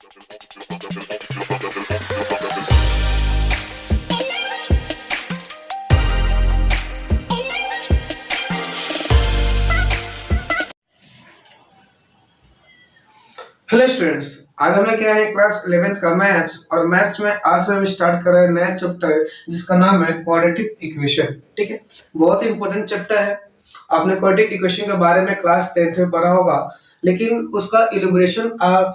Hello students, आज हम क्या है क्लास 11th का मैथ्स। और मैथ्स में आज से हम स्टार्ट कर रहे हैं नया चैप्टर जिसका नाम है क्वाड्रेटिक इक्वेशन। ठीक है, बहुत ही इंपॉर्टेंट चैप्टर है। आपने क्वाड्रेटिक इक्वेशन के बारे में क्लास 10th में पढ़ा होगा, लेकिन उसका इलैबोरेशन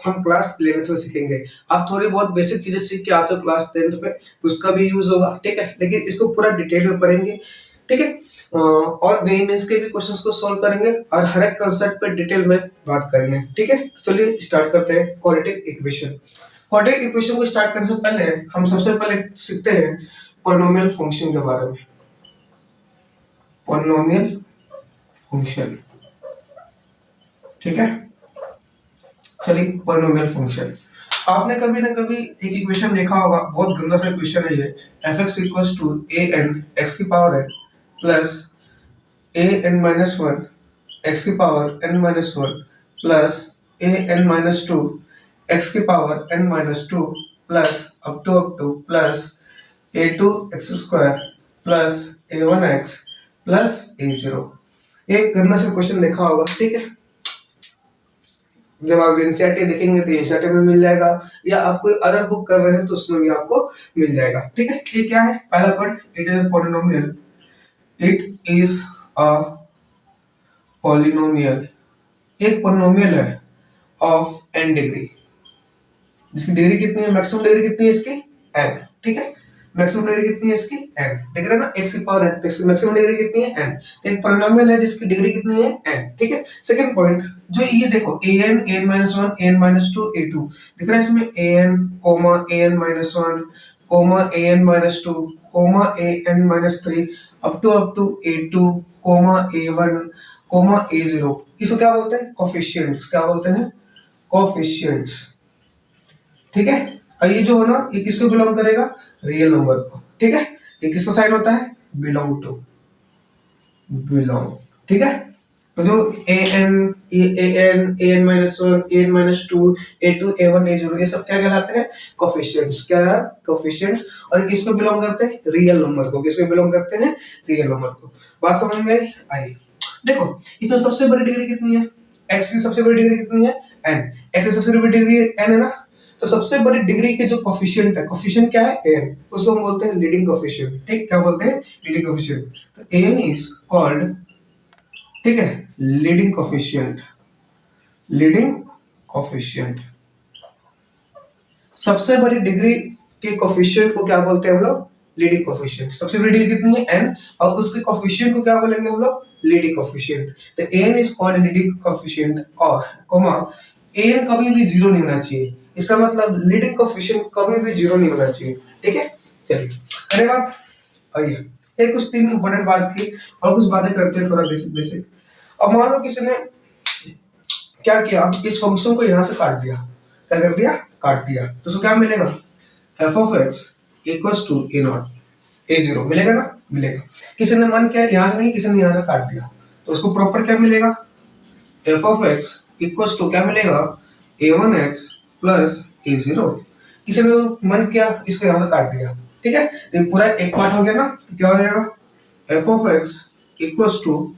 हम क्लास 11th में सीखेंगे। आप थोड़ी बहुत बेसिक चीजें सीख के आते हो क्लास 10th में, उसका भी यूज होगा। ठीक है, लेकिन इसको पूरा डिटेल में पढ़ेंगे। ठीक है, और जेईई मेंस के भी क्वेश्चंस को सॉल्व करेंगे और हर एक कांसेप्ट पे डिटेल में बात करेंगे। ठीक है, तो चलिए स्टार्ट करते हैं क्वाड्रेटिक इक्वेशन। क्वाड्रेटिक इक्वेशन को स्टार्ट करने से पहले हम सबसे पहले सीखते हैं पॉलिनोमियल फंक्शन के बारे में। पॉलिनोमियल फंक्शन, ठीक है। चलिए, पॉलिनोमियल फंक्शन आपने कभी ना कभी एक इक्वेशन देखा होगा, बहुत गंदा सा इक्वेशन है ये। fx equals to an x की power n plus an-1 x की power n-1 plus an-2 x की power n-2 plus up to plus a2 x square plus a1x plus a0। एक गंदा सा क्वेश्चन देखा होगा। ठीक है, जब आप एनसीईआरटी देखेंगे तो एनसीईआरटी में मिल जाएगा, या आप कोई अदर बुक कर रहे हैं तो उसमें भी आपको मिल जाएगा। ठीक है, ये क्या है? पहला point, it is polynomial. It is a polynomial, एक पॉलिनोमियल है ऑफ n डिग्री, जिसकी डिग्री कितनी है? मैक्सिमम डिग्री कितनी है इसकी? n। ठीक है, मैक्सिमम डिग्री कितनी है इसकी? n। देख रहे हैं ना, x की पावर n, तो इसकी मैक्सिमम डिग्री कितनी है? n। तो एक पॉलिनोमियल है जिसकी डिग्री कितनी है? n। ठीक है, सेकंड पॉइंट, जो ये देखो an, an-1, an-2, a2, दिख रहा है इसमें an, an-1, an-2, an-3 up to a2, a1, a0। इसको क्या बोलते हैं? कोफिशिएंट्स। क्या बोलते हैं? कोफिशिएंट्स। ठीक है, और ये जो है ना, ये किसको बिलोंग करेगा? रियल नंबर को। ठीक है, ये किसका साइन होता है? Belong to, belong. ठीक है, तो जो an, an-1, an-2, a2, a1, a0, ये सब क्या कहलाते हैं? कोफिशिएंट्स। क्या है? कोफिशिएंट्स। और ये किसको बिलोंग करते हैं? रियल नंबर को। किसको बिलोंग करते हैं? रियल नंबर को। बात समझ में आई? देखो, इसमें सबसे बड़ी डिग्री कितनी है? x की सबसे बड़ी डिग्री कितनी है? n। x की सबसे बड़ी डिग्री n है ना, तो सबसे बड़ी डिग्री के जो कोफिशिएंट है, कोफिशिएंट क्या है? n, उसको हम बोलते हैं लीडिंग कोफिशिएंट। ठीक, क्या बोलते हैं? Leading coefficient. तो n इज कॉल्ड, ठीक है, लीडिंग कोफिशिएंट। लीडिंग कोफिशिएंट, सबसे बड़ी डिग्री के कोफिशिएंट को क्या बोलते हैं हम लोग? Leading coefficient. सबसे बड़ी डिग्री कितनी है? n, और उसके कोफिशिएंट को क्या बोलेंगे हम लोग? Leading coefficient. तो n is called leading coefficient, और कॉमा n कभी भी जीरो नहीं होना चाहिए। इसका मतलब लीडिंग कोफिशिएंट कभी भी जीरो नहीं होना चाहिए। ठीक है, चलिए अरे बात आइए, एक कुछ तीन इंपॉर्टेंट बात की और कुछ बातें करते हैं, थोड़ा बेसिक। अब मान लो किसी ने क्या किया, इस फंक्शन को यहां से काट दिया। क्या कर दिया? काट दिया। तो उसको क्या मिलेगा? f of x equals to a0, a0 मिलेगा ना? मिलेगा। किसी ने मन किया यहां से नहीं, किसी ने यहां से काट दिया, तो उसको प्रॉपर क्या मिलेगा? f of x equals to क्या मिलेगा? a1x plus a0। किसी ने मन किया इसको यहां से काट दिया। ठीक है, तो पूरा एक पार्ट हो गया ना, तो क्या हो जाएगा? f of x equals to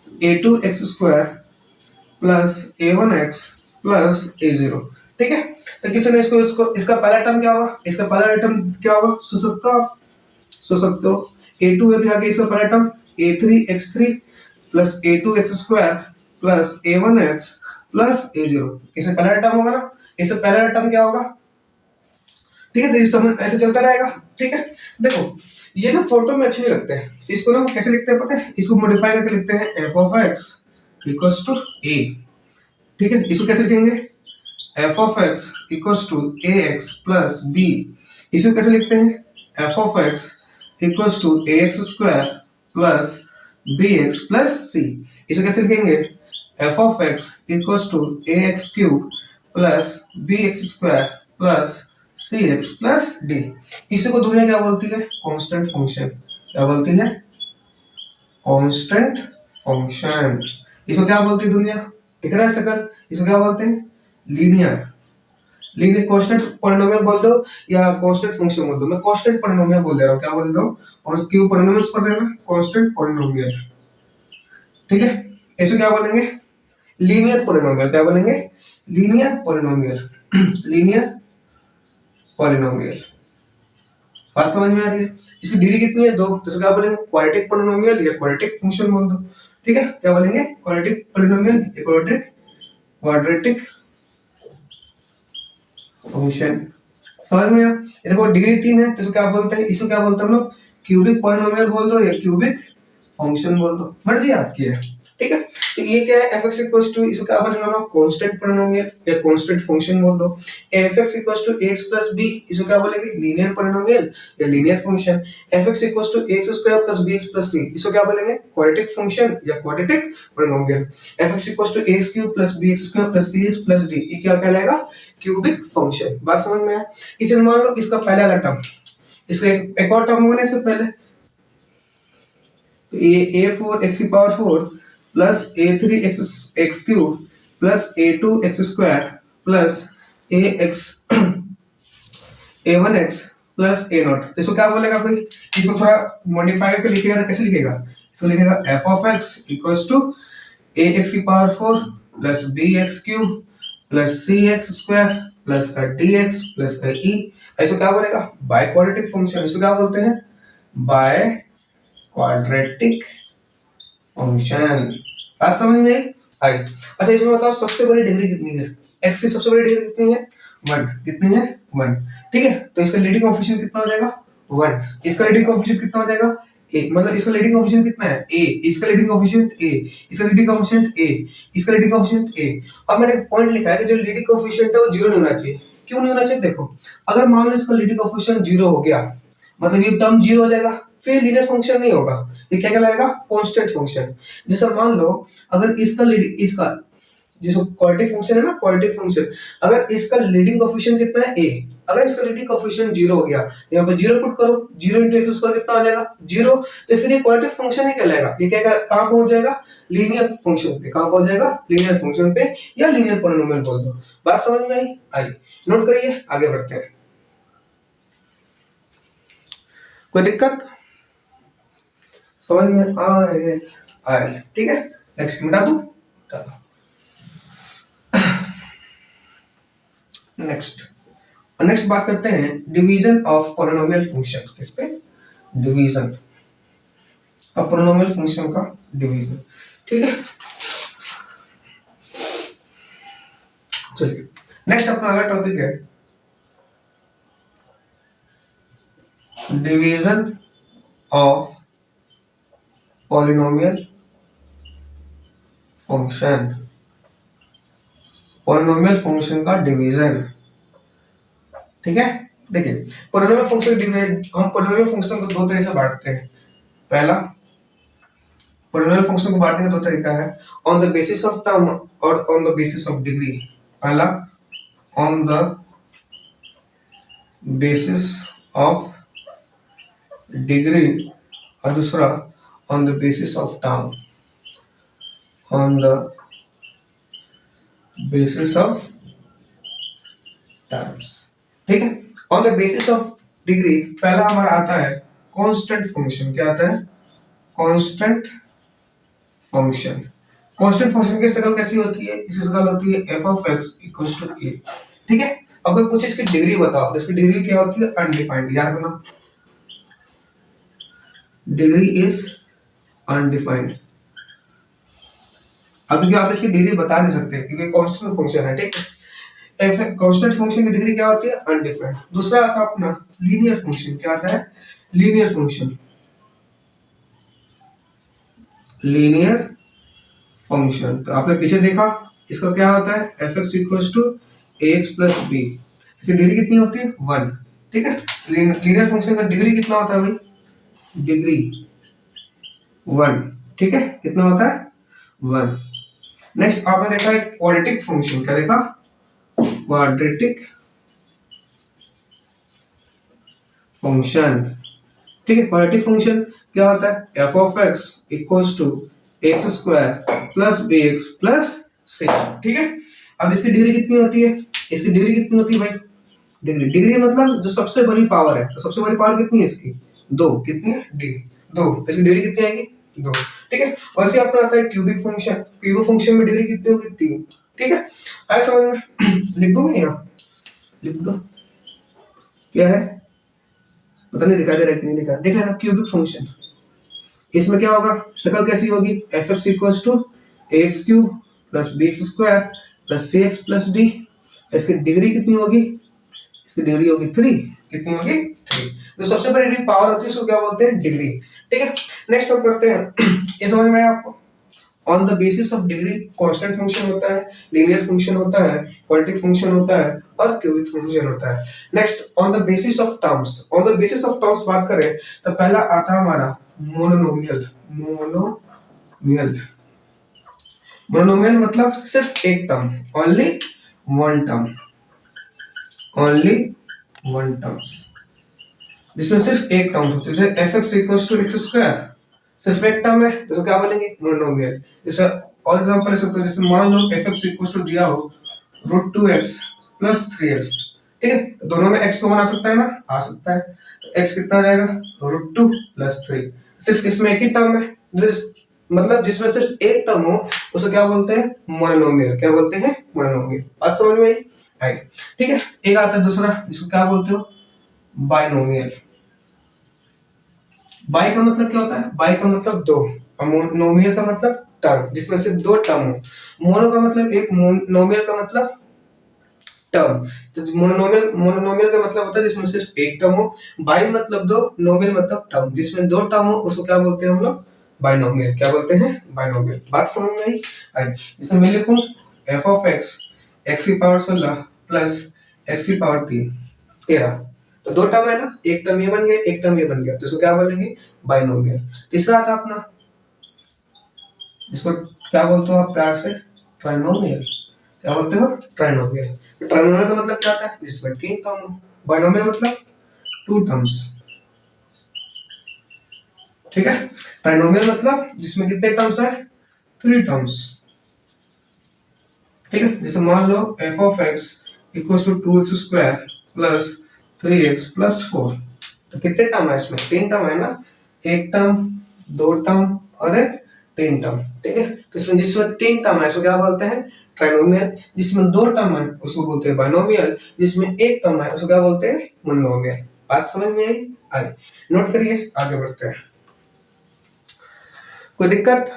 a2x square plus a1x plus a0। ठीक है, तो किसी ने इसको इसका पहला टर्म क्या होगा? इसका पहला टर्म क्या होगा? सो सकते हो a2 है, तो यहाँ इसका पहला term a3x3 plus a2x square plus a1x plus a0। इसका पहला टर्म होगा ना, इसका पहला टर्म क्या होगा? ठीक है, तो इस समय ऐसे चलता रहेगा। ठीक है, देखो ये ना फोटो में अच्छे नहीं लगते हैं, तो इसको ना कैसे लिखते हैं पता है? इसको मॉडिफाई करके लिखते हैं f of x equals to a। ठीक है, इसको कैसे लिखेंगे? f of x equals to ax plus b। इसको कैसे लिखते हैं? f of x equals to ax square plus bx plus c। इसको कैसे लिखेंगे? f of x equals to ax cube plus bx square plus cx plus d। इसी को दुनिया क्या बोलती है? Constant function. क्या बोलती है? Constant function. इसको क्या बोलती है दुनिया? दिख रहा है शकल? इसको क्या बोलते हैं? लीनियर लीनियर कांस्टेंट पॉलिनोमियल बोल दो या कांस्टेंट फंक्शन बोल दो, मैं कांस्टेंट पॉलिनोमियल बोल दे रहा हूँ, क्या बोल दो, क्यों पॉलिनोमियल्स पढ़ रहे हैं ना, कांस्टेंट पॉलिनोमियल, ठीक है। ऐसे क्या बोलेंगे, लीनियर पॉलिनोमियल, क्या बोलेंगे, लीनियर पॉलिनोमियल, लीनियर पॉलिनोमियल। बात समझ में आ रही है। इसकी डिग्री कितनी है, 2, तो क्या बोलेंगे, क्वाड्रेटिक पॉलिनोमियल या क्वाड्रेटिक फंक्शन बोल दो, ठीक है। क्या बोलेंगे, क्वाड्रेटिक पॉलिनोमियल या क्वाड्रेटिक फंक्शन। समझ में आया। ये देखो डिग्री 3 है तो इसको क्या बोलते हैं, इसको क्या बोलते हैं हम लोग, क्यूबिक पॉलिनोमियल बोल दो या क्यूबिक फंक्शन बोल दो, मर्जी आपकी है, ठीक है। तो ये क्या है, fx इक्वल्स टू, इसको क्या बोलेंगे हम लोग, कांस्टेंट पॉलिनोमियल या कांस्टेंट फंक्शन बोल दो। fx equals to ax plus b, इसको क्या बोलेंगे, लीनियर पॉलिनोमियल या linear function. fx equals to ax square plus bx plus c, इसको क्या बोलेंगे, क्वाड्रेटिक फंक्शन या quadratic polynomial. fx equals to ax cube plus bx square plus cx plus d, ये क्या कहलाएगा, क्यूबिक फंक्शन। बात समझ में आया। इसे मान लो इसका पहला वाला टर्म, इसका एक और टर्म होने से पहले a4 x की power 4 plus a3 x cube plus a2 x square plus ax a1 x plus a0, इसको क्या बोलेगा कोई, इसको थोड़ा मॉडिफाई करके लिखेगा तो कैसे लिखेगा, इसको लिखेगा f of x equals to ax की power 4 plus bx cube plus cx square plus का dx प्लस का e, ऐसे क्या बोलेगा, बाय क्वाड्रेटिक फंक्शन, इसको क्या बोलते हैं, बाय क्वाड्रेटिक फंक्शन। बात समझ में आई। अच्छा इसमें बताओ सबसे बड़ी डिग्री कितनी है, x की सबसे बड़ी डिग्री कितनी है, 1, कितनी है, 1, ठीक है। तो इसका लीडिंग कोएफिशिएंट कितना हो जाएगा, 1, इसका लीडिंग कोएफिशिएंट कितना हो जाएगा, a, मतलब इसका लीडिंग कोएफिशिएंट कितना है, a, इसका लीडिंग कोएफिशिएंट a, इसका लीडिंग कोएफिशिएंट a, इसका लीडिंग कोएफिशिएंट a। अब मैंने पॉइंट लिखा है कि जो लीडिंग कोएफिशिएंट है वो 0 नहीं होना चाहिए। क्यों नहीं होना चाहिए, देखो अगर मान लो इसका लीडिंग कोएफिशिएंट 0 हो गया, मतलब ये टर्म 0 हो जाएगा, फिर लीनियर फंक्शन नहीं होगा, ये क्या कहलाएगा, कांस्टेंट फंक्शन। जैसे मान लो अगर इसका जो क्वाड्रेटिक फंक्शन है ना, क्वाड्रेटिक फंक्शन, अगर इसका लीडिंग कोएफिशिएंट कितना है, a, अगर इसका लीडिंग कोएफिशिएंट 0 हो गया, यहाँ पर 0 पुट करो, 0 * x स्क्वायर कितना आ जाएगा, 0, तो फिर ये क्वाड्रेटिक फंक्शन ही कहलाएगा। ये क्या कहां पहुंच जाएगा, लीनियर फंक्शन पे, कहां पहुंच जाएगा, लीनियर फंक्शन पे या लीनियर पॉलिनोमियल बोल दो। बात समझ में आई, नोट करिए, आगे बढ़ते हैं। कोई दिक्कत, समझ में आए, ठीक है। नेक्स्ट मिटा दूं, नेक्स्ट बात करते हैं डिवीजन ऑफ पॉलिनोमियल फंक्शन। किस पे, डिवीजन ऑफ पॉलिनोमियल फंक्शन का डिवीजन, ठीक है। चलिए नेक्स्ट अपना अगला टॉपिक है division of polynomial function, polynomial function का डिवीजन, ठीक है। देखिए पॉलिनोमियल फंक्शन डिवाइड, हम पॉलिनोमियल फंक्शन को दो तरह से बांटते हैं। पहला, पॉलिनोमियल फंक्शन को बांटने का दो तरीका है, on the basis of term और on the basis of degree. पहला on the basis of degree और दूसरा on the basis of term, on the basis of terms, ठीक है। On the basis of degree पहला हमारा आता है कांस्टेंट फंक्शन। क्या आता है, कांस्टेंट फंक्शन। कांस्टेंट फंक्शन की शक्ल कैसी होती है, इसकी शक्ल होती है f of x equals to a, ठीक है। अगर पूछे इसकी डिग्री बताओ, तो इसकी डिग्री क्या होती है, अनडिफाइंड, याद रखना, डिग्री इज अनडिफाइंड। अब क्योंकि आप इसकी डिग्री बता नहीं सकते क्योंकि कांस्टेंट फंक्शन है, ठीक है। कांस्टेंट फंक्शन की डिग्री क्या होती है, अनडिफाइंड। दूसरा आता है अपना लीनियर फंक्शन। क्या आता है, लीनियर फंक्शन, लीनियर फंक्शन। तो आपने पीछे देखा इसका क्या होता है, f(x) equals to ax plus b, इसकी डिग्री कितनी होती है, 1, ठीक है। लीनियर फंक्शन का डिग्री कितना होता है भाई, डिग्री 1, ठीक है, कितना होता है, 1। नेक्स्ट आपने देखा है क्वाड्रेटिक फंक्शन। क्या देखा, क्वाड्रेटिक फंक्शन, ठीक है। क्वाड्रेटिक फंक्शन क्या होता है, f of x equals to x square plus bx plus c, ठीक है। अब इसकी डिग्री कितनी होती है, इसकी डिग्री कितनी होती है भाई? डिग्री मतलब जो सबसे बड़ी पावर है, तो सबसे बड़ी पावर कितनी है इसकी? 2। कितनी है? डी 2। इसकी डिग्री कितनी आएगी? 2। ठीक है। वैसे आपको आता है क्यूबिक फंक्शन, क्यूबिक फंक्शन में डिग्री कितनी होगी? 3। ठीक है, आया समझ में? लिख दूं मैं यहाँ? लिख दो। क्या है? पता नहीं दिखाई दे रहा है कि नहीं दिखा, देखा ना क्यूबिक फंक्शन। इसमें क्या होगा? शक्ल कैसी होगी? F x equal to a x cube plus b x square plus c x plus d. इसकी डिग्री कितनी होगी? इसकी डिग्री होगी 3। कितनी होगी? 3। तो सबसे बड़ी पावर होती है उसको क्या बोलते हैं? डिग्री। ठीक है, नेक्स्ट हम करते हैं। ये समझ में आया आपको? On the basis of degree constant function होता है, लीनियर फंक्शन होता है, क्वाड्रेटिक फंक्शन होता है और क्यूबिक फंक्शन होता है। Next on the basis of terms. On the basis of terms बात करें तो पहला आता है हमारा मोनोनोमियल। मोनोमियल, मोनोमियल मतलब सिर्फ एक term, only one term, only one terms, जिसमें सिर्फ एक टर्म होती है। जैसे f x equal to x square, सिर्फ एक टर्म है, तो क्या बोलेंगे? मोनोमियल। जैसे और एग्जांपल ले सकते हो, जैसे मान लो एफ एक्स इक्वल टू दिया हो √2x प्लस 3x। ठीक है, दोनों में x कॉमन आ सकता है ना? आ सकता है। तो x कितना आ जाएगा? √2 प्लस 3। सिर्फ इसमें एक ही टर्म है, मतलब जिसमें सिर्फ एक टर्म हो उसे क्या बोलते हैं? मोनोमियल। क्या बोलते हैं? मोनोमियल। बात समझ में आई? ठीक है, एक आता है दूसरा, इसको क्या बोलते हो? बाइनोमियल। बाई का मतलब क्या होता है? बाई का मतलब दो, और नोमियल का मतलब टर्म, जिसमें सिर्फ दो टर्म हो। मोनो का मतलब एक, नोमियल का मतलब टर्म। तो मोनोनोमियल का मतलब होता है जिसमें सिर्फ एक टर्म हो। बाई मतलब दो, नोमियल मतलब टर्म, जिसमें दो टर्म हो उसको क्या बोलते हैं हम लोग? बाइनोमियल। क्या बोलते हैं? बाइनोमियल। बात समझ में आई? इसमें मैं लिखूं एफ ऑफ एक्स एक्स की पावर 16 प्लस एक्स की पावर 13। तो दो टर्म है ना, एक टर्म ये बन गया, एक टर्म ये बन गया, तो इसको क्या बोलेंगे? बाइनोमियल। तीसरा आता अपना, इसको क्या बोलते हो आप प्यार से? ट्राइनोमियल। क्या बोलते हो? ट्राइनोमियल। तो ट्राइनोमियल का मतलब क्या होता है? जिसमें तीन टर्म हो। बाइनोमियल मतलब टू टर्म्स। ठीक है, ट्राइनोमियल मतलब जिसमें कितने टर्म्स है? 3 टर्म्स। ठीक है, जैसे मान लो f of x equal to 2x square plus 3x plus 4। तो कितने टर्म है इसमें? 3 टर्म है ना, एक टर्म, दो टर्म और एक 3 टर्म। ठीक है, तो इसमें जिसमें 3 टर्म है उसको क्या बोलते हैं? ट्राइनोमियल। जिसमें दो टर्म है उसको बोलते हैं बाइनोमियल। जिसमें एक टर्म है उसको क्या बोलते हैं? मोनोमियल। बात समझ में आई? नोट करिए, आगे बढ़ते हैं। कोई दिक्कत?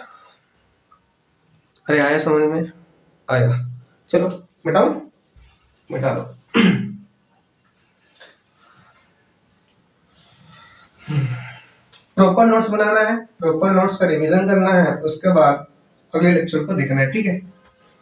अरे आया समझ में? आया। चलो मिटाओ, मिटा दो। प्रॉपर नोट्स बनाना है, प्रॉपर नोट्स का रिवीजन करना है, उसके बाद अगले लेक्चर को देखना है। ठीक है,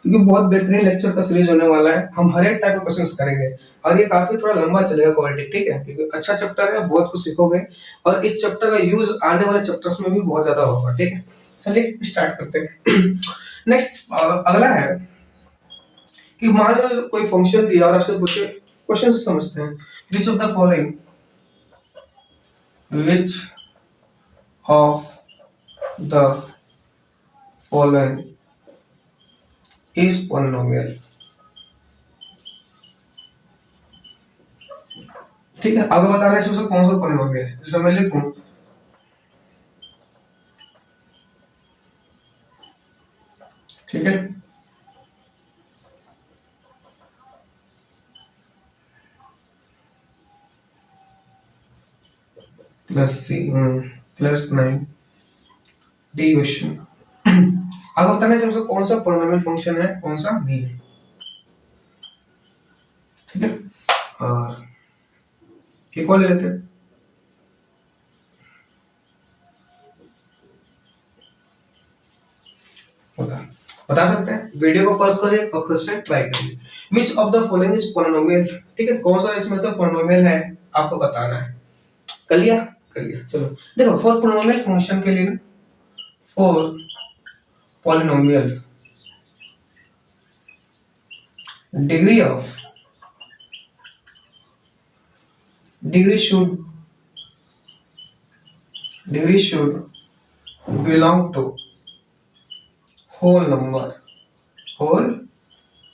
क्योंकि बहुत बेहतरीन लेक्चर का सीरीज होने वाला है। हम हर एक टाइप के क्वेश्चंस करेंगे और ये काफी थोड़ा लंबा चलेगा क्वालिटी। ठीक है, क्योंकि अच्छा चैप्टर है, बहुत कुछ सीखोगे और इस चैप्टर का यूज आने वाले चैप्टर्स में भी बहुत ज्यादा होगा। ठीक है, चलिए स्टार्ट करते हैं। नेक्स्ट अगला है कि मान लो कोई फंक्शन दिया और आपसे पूछे, क्वेश्चन समझते हैं। Which of the following, which of the following is polynomial. ठीक है, आगे बताना है इसमें कौन सा पॉलिनोमियल है। जैसे मैं लिखूं ठीक है, प्लस 9 डी क्वेश्चन। आगे बताना है इसमें कौन सा पॉलिनोमियल फंक्शन है, कौन सा नहीं है। ठीक है, और एक और ले लेते हैं। बता सकते हैं, वीडियो को पॉज करिए और खुद से ट्राई करिए। Which of the following is polynomial. ठीक है, कौन सा इसमें से पॉलिनोमियल है आपको बताना है। कर लिया? कर लिया। चलो देखो, फॉर पॉलिनोमियल फंक्शन के लिए, for polynomial degree of, degree should belong to whole number, whole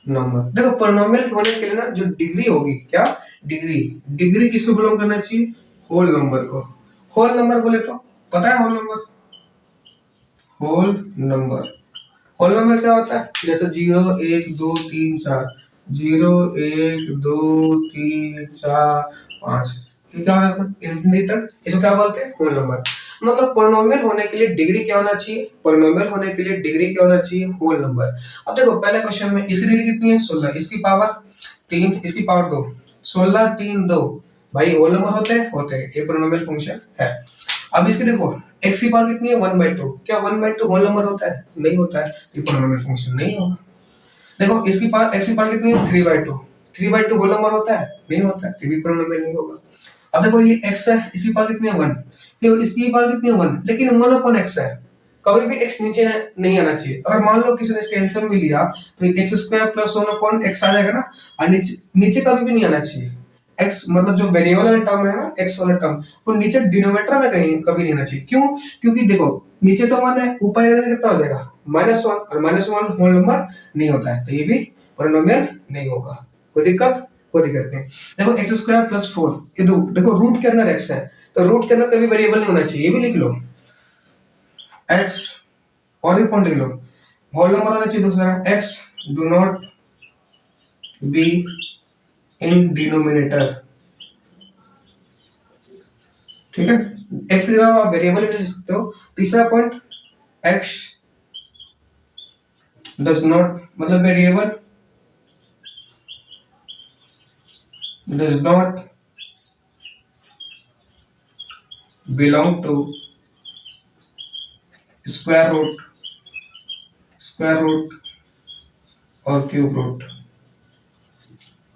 number. देखो पोलिनोमियल होने के लिए ना जो डिग्री होगी, क्या डिग्री, डिग्री किसको बिलोंग करना चाहिए, होल नंबर को। होल नंबर बोले तो पता है whole number, whole number, whole number क्या होता है, जैसे 0 1 2 3 4, 0 1 2 3 4 5, ये क्या होता है इंफिनिटी तक, इसको क्या बोलते हैं होल नंबर। मतलब पोलिनोमियल होने के लिए डिग्री क्या होना चाहिए, पोलिनोमियल होने के लिए डिग्री क्या होना चाहिए, होल नंबर। अब देखो पहले क्वेश्चन में इसकी डिग्री कितनी है 16, इसकी पावर 3, इसकी पावर 2, 16 3 2, भाई होल नंबर होते हैं, ये पोलिनोमियल फंक्शन है। अब इसकी देखो x की पावर कितनी है 1/2, क्या 1/2 होल नंबर होता है, नहीं होता है, ये पोलिनोमियल फंक्शन नहीं होगा। देखो इसकी पावर x की पावर कितनी है 3/2, 3/2 होल नंबर होता है, नहीं होता है, तो भी पोलिनोमियल नहीं होगा। अब देखो ये x है, इसकी पावर कितनी है 1, ये इसकी पावर कितनी है 1, लेकिन 1/x है, कभी भी x नीचे नहीं आना चाहिए। अगर मान लो किसी ने इसका एलसीएम भी लिया तो ये x² + 1/x आ जाएगा ना, और नीचे नीचे कभी भी नहीं आना चाहिए। x मतलब जो वेरिएबल वाला टर्म है ना, x वाला टर्म, वो नीचे डिनोमिनेटर में कहीं कभी नहीं आना चाहिए। क्यों, क्योंकि देखो नीचे तो 1 है, ऊपर जाकर कितना हो जाएगा -1, और -1 होल नंबर नहीं होता है, तो ये भी पोलिनोमियल नहीं होगा। कोई दिक्कत नहीं। देखो x² + 4, ये देखो रूट के अंदर x है, तो रूट के अंदर कभी वेरिएबल नहीं होना चाहिए, ये भी लिख लो x, और एक पॉइंट लिख लो, होल नंबर होना चाहिए दूसरा, x do not be in denominator, ठीक है, x की जगह आप वेरिएबल लिख सकते हो। तीसरा पॉइंट x डज नॉट, मतलब variable does not belong to square root और क्यूब रूट,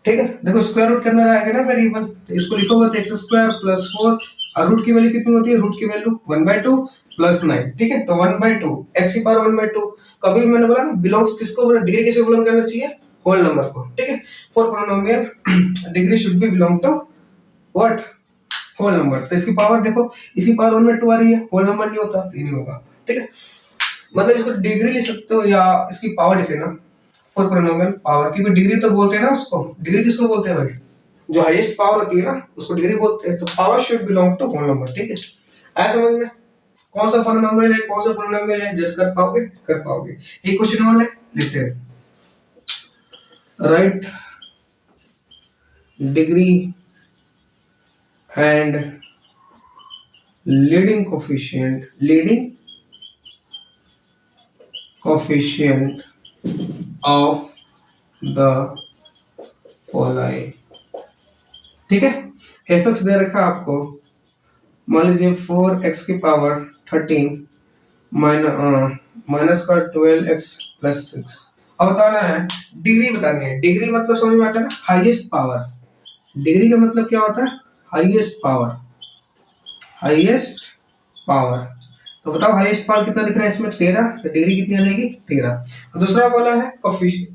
ठीक है। देखो स्क्वायर रूट के अंदर आएगा ना वेरिएबल, तो इसको लिखोगे तो x² + 4, और रूट की वैल्यू कितनी होती है, रूट की वैल्यू 1/2 + 9, ठीक है, तो 1/2 x की पावर 1/2, कभी भी मैंने बोला ना बिलोंग्स किसको, डिग्री किसको बिलोंग करना चाहिए, होल नंबर को, ठीक है। For polynomial degree should be belong to what, whole number. तो इसकी पावर देखो, इसकी पावर 1/2 आ रही है, होल नंबर नहीं होता, तो ये नहीं होगा, ठीक है। मतलब इसको डिग्री लिख सकते हो या इसकी पावर लिख लेना, फॉर पोलिनोमियल पावर, क्योंकि डिग्री तो बोलते हैं ना उसको, डिग्री किसको बोलते हैं भाई, जो हाईएस्ट पावर होती है ना उसको डिग्री बोलते हैं, तो power should belong to whole number, ठीक है। आया समझ में, कौन सा पोलिनोमियल है, कौन सा पोलिनोमियल है, जज कर पाओगे। एक क्वेश्चन और लेते हैं, right degree and leading coefficient of the following, ठीक है। fx दे रखा आपको, मान लीजिए 4x की पावर 13 माइनस का 12x + 6। अब बताना है, डिग्री बतानी है, डिग्री मतलब समझ में आता है ना, हाईएस्ट पावर, डिग्री का मतलब क्या होता है, हाईएस्ट पावर। तो बताओ हाईएस्ट पावर कितना दिख रहा है इसमें 13, तो डिग्री कितनी आ जाएगी 13। और दूसरा बोला है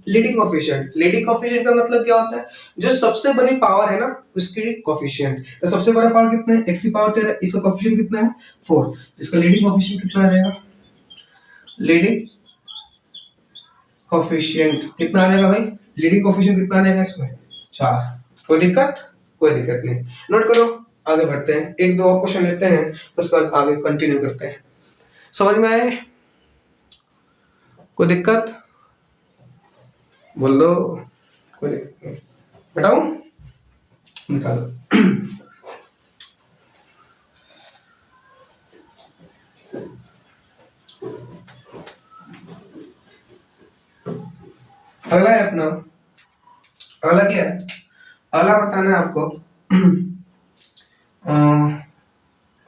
लीडिंग कोफिशिएंट का मतलब क्या होता है, जो सबसे बड़ी पावर है ना उसकी कोफिशिएंट। तो सबसे बड़ा पावर कितना है, x की पावर 13, इसका कोफिशिएंट कितना है 4, इसका लीडिंग कोफिशिएंट कितना आ जाएगा, लीडिंग कोफिशिएंट कितना आ जाएगा भाई, लीडिंग कोफिशिएंट कितना आ जाएगा इसमें 4। कोई दिक्कत नहीं, नोट करो, आगे बढ़ते हैं, एक दो और क्वेश्चन लेते हैं, उसके बाद आगे कंटिन्यू करते हैं। समझ में आए, कोई दिक्कत बोल दो, कोई बताओ, मिटा दो। अगला है अपना, अगला क्या है, अगला बताना है आपको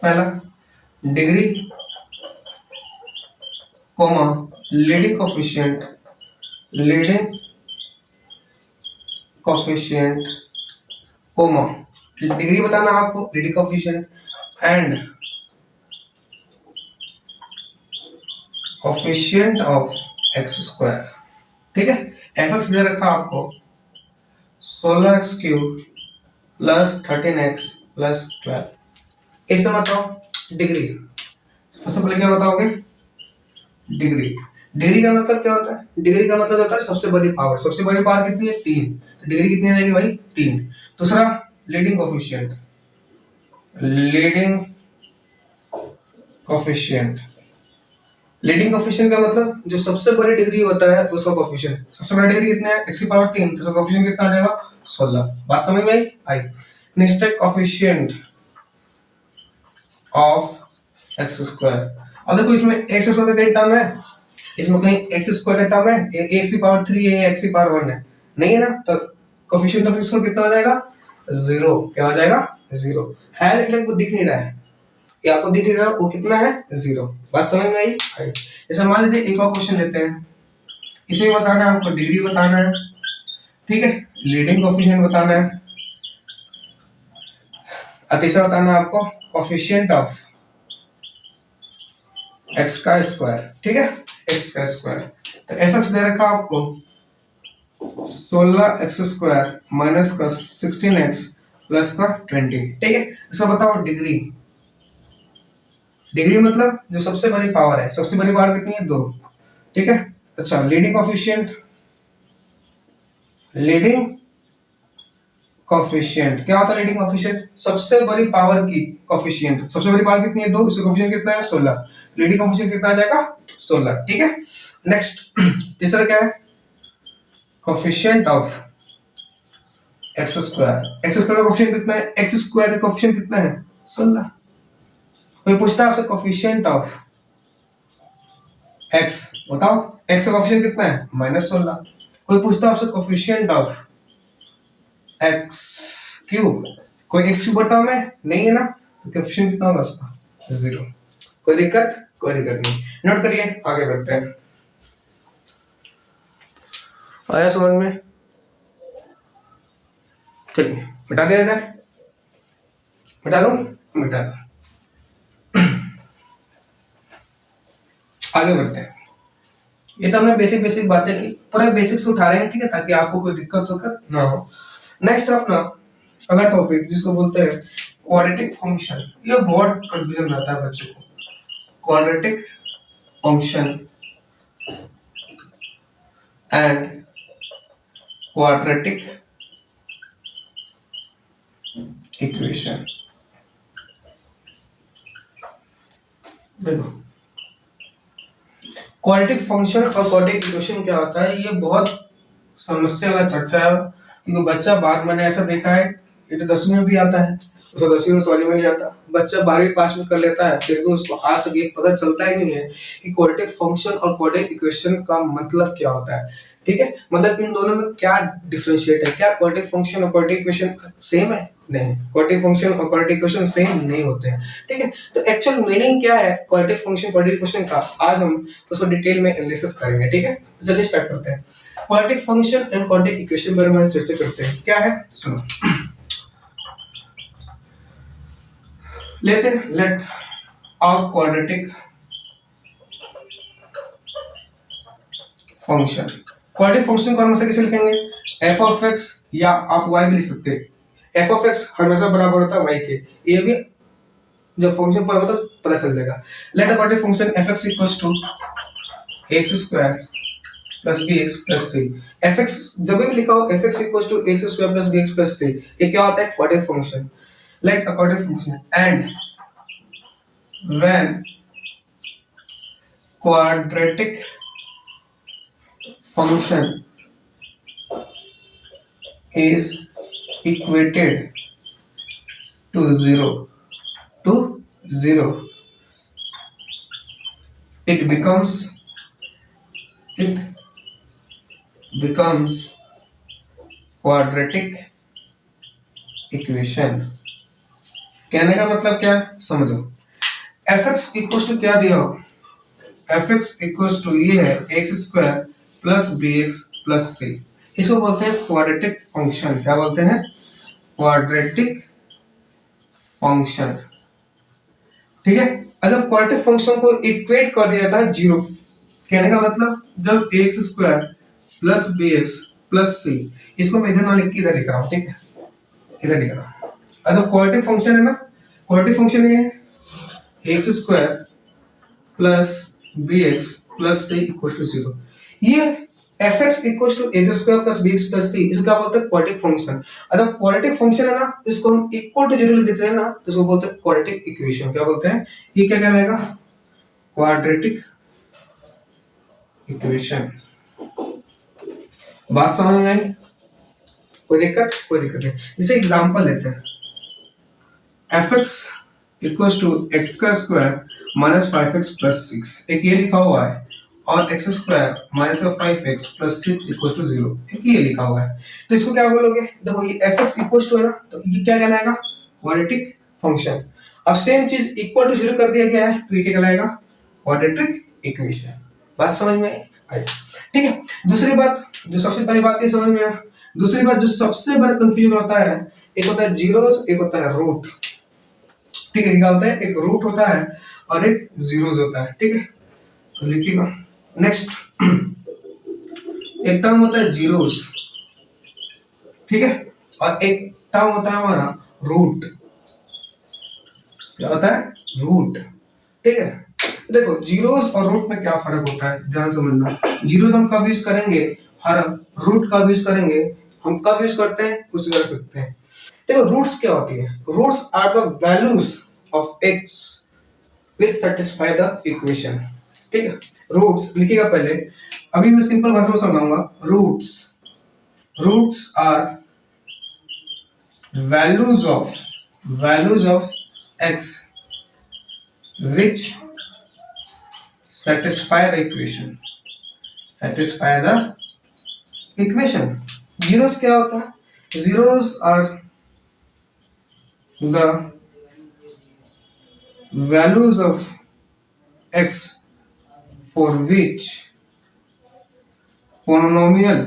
पहला degree comma leading coefficient comma degree बताना है आपको, leading coefficient and coefficient of x², ठीक है। fx दे रखा आपको 16x³ + 13x + 12, इससे बताओ डिग्री, सबसे पहले क्या बताओगे डिग्री, डिग्री का मतलब क्या होता है? डिग्री का मतलब होता है सबसे बड़ी पावर। सबसे बड़ी पावर कितनी है? 3। तो डिग्री कितनी आ जाएगी भाई? 3। दूसरा leading coefficient. Leading coefficient, leading coefficient का मतलब जो सबसे बड़ी डिग्री होता है उसका कोफिशिएंट। सबसे बड़ा डिग्री कितना है? x की पावर 3, तो उसका कोफिशिएंट कितना आ जाएगा? 16। बात समझ में आई? नेक्स्ट है कोफिशिएंट ऑफ एक्स स्क्वायर। अब देखो इसमें एक्स स्क्वायर का कहीं टर्म है? इसमें कहीं एक्स स्क्वायर का टर्म है? एक्स की पावर 3 है, एक्स की पावर 1 है, नहीं है ना? तो कोफिशिएंट ऑफ एक्स कितना हो जाएगा? 0। क्या हो जाएगा? 0 है, लेकिन आपको दिख नहीं रहा है। ये आपको दिख नहीं रहा, वो कितना है? 0। बात समझ में आई? जैसे मान लीजिए एक और क्वेश्चन लेते हैं। इसे बताना है आपको, डिग्री बताना है, ठीक है, लीडिंग कोफिशिएंट बताना है, और तीसरा बताना है आपको कोफिशिएंट ऑफ एक्स का स्क्वायर, ठीक है, एक्स का स्क्वायर। तो एफ एक्स दे रखा आपको 16 एक्स स्क्वायर माइनस का 16 एक्स प्लस का 20, ठीक है। इसका बताओ डिग्री। डिग्री मतलब जो सबसे बड़ी पावर है। सबसे बड़ी पावर कितनी है? 2, ठीक है। अच्छा, लीडिंग कोफिशिएंट, लीडिंग कोफिशिएंट क्या होता है? लीडिंग कोफिशिएंट सबसे बड़ी पावर की कोफिशिएंट। सबसे बड़ी पावर कितनी है? 2, इसका कोफिशिएंट कितना है? 16। लीडिंग कोफिशिएंट कितना आ जाएगा? 16, ठीक है। नेक्स्ट तीसरा क्या है? Coefficient of x square. X square का कोफिशिएंट कितना है? एक्स स्क्वायर का कोफिशिएंट कितना है? 16। कोई पूछता है आपसे कोफिशिएंट ऑफ एक्स, बताओ एक्स का कोफिशिएंट कितना है? -16। कोई पूछता है आपसे कोफिशिएंट ऑफ एक्स क्यूब, कोई एक्स क्यूब टर्म है? नहीं है ना? तो कोफिशिएंट कितना होगा उसका? 0। कोई दिक्कत? कोई दिक्कत नहीं। नोट करिए, आगे बढ़ते हैं। आया समझ में? चलिए मिटा दिया जाए। मिटा दूं? मिटा दो। आगे बढ़ते हैं। ये तो हमने बेसिक बेसिक बातें की, पूरा बेसिक्स उठा रहे हैं, ठीक है, ताकि आपको कोई दिक्कत ना हो। नेक्स्ट अपना अगला टॉपिक जिसको बोलते हैं क्वाड्रेटिक फंक्शन। ये बहुत कंफ्यूजन रहता है बच्चों को। Quadratic function and quadratic equation. देखो क्वाड्रेटिक फंक्शन और क्वाड्रेटिक इक्वेशन क्या होता है, ये बहुत समस्या वाला चर्चा है। क्योंकि बच्चा बाद मैंने ऐसा देखा है, ये तो 10वीं में भी आता है, उसको 10वीं में सवाल में नहीं आता। बच्चा 12वीं पास में कर लेता है, फिर भी उसको आज तक ये पता चलता ही नहीं है कि क्वाड्रेटिक फंक्शन और क्वाड्रेटिक इक्वेशन का मतलब क्या होता है, ठीक है। मतलब इन दोनों में क्या डिफरेंशिएट है? क्या क्वाड्रेटिक फंक्शन और क्वाड्रेटिक इक्वेशन सेम है? नहीं, क्वाड्रेटिक फंक्शन और क्वाड्रेटिक इक्वेशन सेम नहीं होते हैं, ठीक है। तो एक्चुअल मीनिंग क्या है क्वाड्रेटिक फंक्शन क्वाड्रेटिक इक्वेशन का, आज हम उसको डिटेल में एनालिसिस करेंगे, ठीक है। तो चलिए स्टार्ट करते हैं। Quadratic function and quadratic equation बारे में चर्चा करते हैं। क्या है सुनो, लेते हैं let a quadratic function. Quadratic function को हमेशा कैसे लिखेंगे? एफ ऑफ एक्स, या आप वाई भी लिख सकते हैं। एफ ऑफ एक्स हमेशा बराबर होता है वाई के। ये भी जब फंक्शन पर होगा तो पता चल जाएगा। Let a quadratic function f x equals to x square plus b x plus c. F x जब भी लिखा हो f x equals to x square plus b x plus c, ये क्या होता है? Quadratic function. Let a quadratic function and when quadratic function is equated to 0 it becomes quadratic equation। कहने का मतलब क्या समझो। एफ एक्स इक्वल टू क्या दिया हो? एफ एक्स इक्वल टू ये है x square plus b x plus c. इसको बोलते हैं क्वाड्रेटिक फंक्शन। क्या बोलते हैं? क्वाड्रेटिक फंक्शन, ठीक है। अच्छा, क्वाड्रेटिक फंक्शन को इक्वेट कर दिया जाता है 0। कहने का मतलब जब x square plus b x plus c, इसको मैं इधर ना लिख के इधर लिख रहा हूँ, ठीक है, इधर लिख रहा हूँ। अच्छा, क्वाड्रेटिक फंक्शन है ना, क्वाड्रेटिक फंक्शन ये है x square plus b x plus c equal to 0। ये fx equal to x square plus bx plus c, इसको क्या बोलते हैं? Quadratic function. अगर क्वाड्रेटिक फंक्शन है ना, इसको हम इक्वल टू 0 लिख देते हैं ना, तो इसको बोलते हैं क्वाड्रेटिक इक्वेशन। क्या बोलते हैं? ये क्या कहलाएगा? Quadratic equation. बात समझ में आई? कोई दिक्कत? कोई दिक्कत नहीं। जैसे एग्जांपल लेते हैं, fx इक्वल टू एक्स का स्क्वायर माइनस 5x प्लस 6, एक ये लिखा हुआ है, और x square minus 5x plus 6 equal to 0, एक ये लिखा हुआ है। तो इसको क्या बोलोगे? देखो ये fx इक्वल टू है ना, तो ये क्या कहलाएगा? Quadratic function. अब सेम चीज इक्वल टू 0 कर दिया गया है, तो ये क्या कहलाएगा? Quadratic equation. बात समझ में आई? ठीक है। दूसरी बात, जो सबसे पहली बात ये समझ में आया। दूसरी बात जो सबसे बड़ा कंफ्यूजन होता है, एक होता है जीरोस, एक होता है रूट। ठीक है, क्या होता है? एक रूट होता है और एक जीरोस होता है। ठीक है, तो लिखिएगा। नेक्स्ट, एक टर्म होता है जीरोस, ठीक है, और एक टर्म होता है हमारा रूट। क्या होता है? रूट। ठीक है, देखो जीरोस और रूट में क्या फर्क होता है, ध्यान समझना। जीरोस हम कब यूज करेंगे? हर। रूट कब यूज करेंगे? हम कब यूज करते हैं? उस कर सकते हैं। देखो रूट्स क्या होती है? Roots are the values of x which satisfy the equation. ठीक है, रूट्स लिखिएगा पहले, अभी मैं सिंपल भाषा में समझाऊंगा। Roots are values of x which satisfy the equation। Zeros क्या होता है? Zeros are the values of x for which polynomial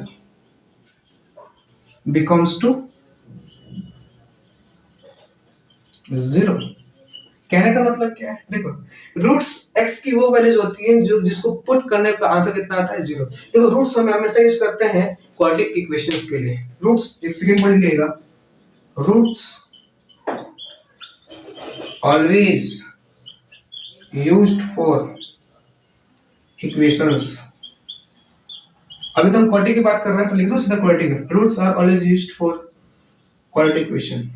becomes to 0। कहने का मतलब क्या है? देखो रूट्स x की वो वैल्यूज होती हैं जो जिसको पुट करने पे आंसर कितना आता है? 0। देखो रूट्स हम हमेशा यूज करते हैं क्वाड्रेटिक इक्वेशंस के लिए। रूट्स, एक सेकंड पढ़ लीजिएगा, roots always used for equations. अभी तो हम क्वाड्रेटिक की बात कर रहे हैं, तो लिख दो सीधा quadratic. Roots are always used for quadratic equation.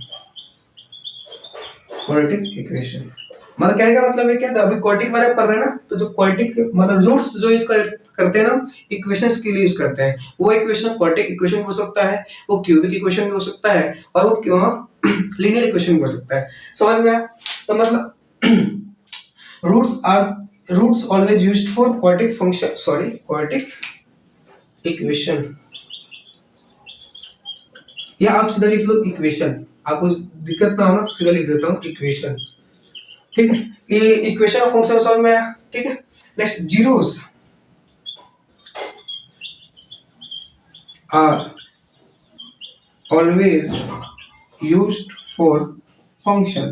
Quadratic equation मतलब कहने का मतलब है क्या? अभी क्वाड्रेटिक बारे में पढ़ रहे हैं ना, तो जो क्वाड्रेटिक मतलब रूट्स जो यूज करते हैं ना इक्वेशंस के लिए यूज करते हैं, वो इक्वेशन क्वाड्रेटिक इक्वेशन हो सकता है, वो क्यूबिक इक्वेशन भी हो सकता है, और वो लीनियर इक्वेशन भी हो सकता है। समझ में आया? तो मतलब roots always used for quadratic function, sorry quadratic equation, या आप सीधा लिख लो इक्वेशन, आपको दिक्कत ना हो ना, सीधा लिख देता हूं इक्वेशन। ठीक है, ये इक्वेशन ऑफ फंक्शन समझ में आया? ठीक है। Next, zeros are always used for function.